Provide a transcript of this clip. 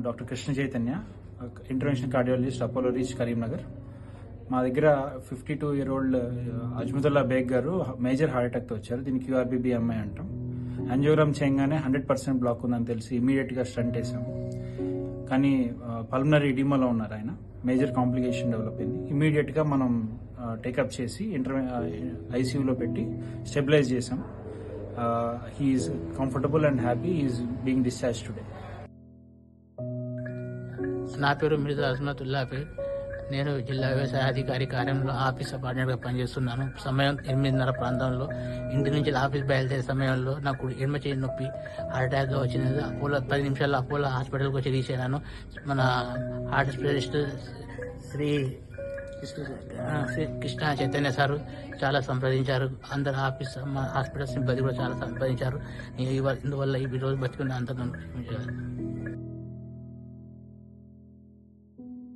Doctor Krishna Chaitanya, intervention cardiologist, Apollo reach, Karimnagar. మా దగ్గర 52-year-old Azmatullah Baig గారు మేజర్ హార్ట్ అటాక్తో వచ్చారు. దీనికి QRBBMI అంటాం. యాంజియోగ్రామ్ చేయగానే 100% బ్లాక్ ఉందని తెలిసి ఇమీడియట్గా స్టంట్ వేసాం. కానీ పల్మనరీ ఇడిమాలో ఉన్నారు ఆయన. మేజర్ కాంప్లికేషన్ డెవలప్ అయింది. ఇమీడియట్గా మనం టేకప్ చేసి ICUలో పెట్టి స్టెబిలైజ్ చేసాం. He's comfortable and happy. He's being discharge today. నా పేరు మిర్జా అజ్మతుల్లా బేగ్. నేను జిల్లా వ్యవసాయ అధికారి కార్యాలయంలో ఆఫీస్ సబార్డినేట్గా పనిచేస్తున్నాను. సమయం 8:30 ప్రాంతంలో ఇంటి నుంచి ఆఫీస్ బయలుదేరే సమయంలో నాకు ఎడమ చేయి నొప్పి హార్ట్ అటాక్గా వచ్చింది. అపోలో 10 నిమిషాల్లో అపోలో హాస్పిటల్కి వచ్చి తీసాను. మన heart specialist Shri Krishna Chaitanya sir చాలా సంప్రదించారు. అందరు హాస్పిటల్ సిబ్బంది కూడా చాలా సంప్రదించారు. ఇందువల్ల ఈ రోజు బతుకున్న అందరూ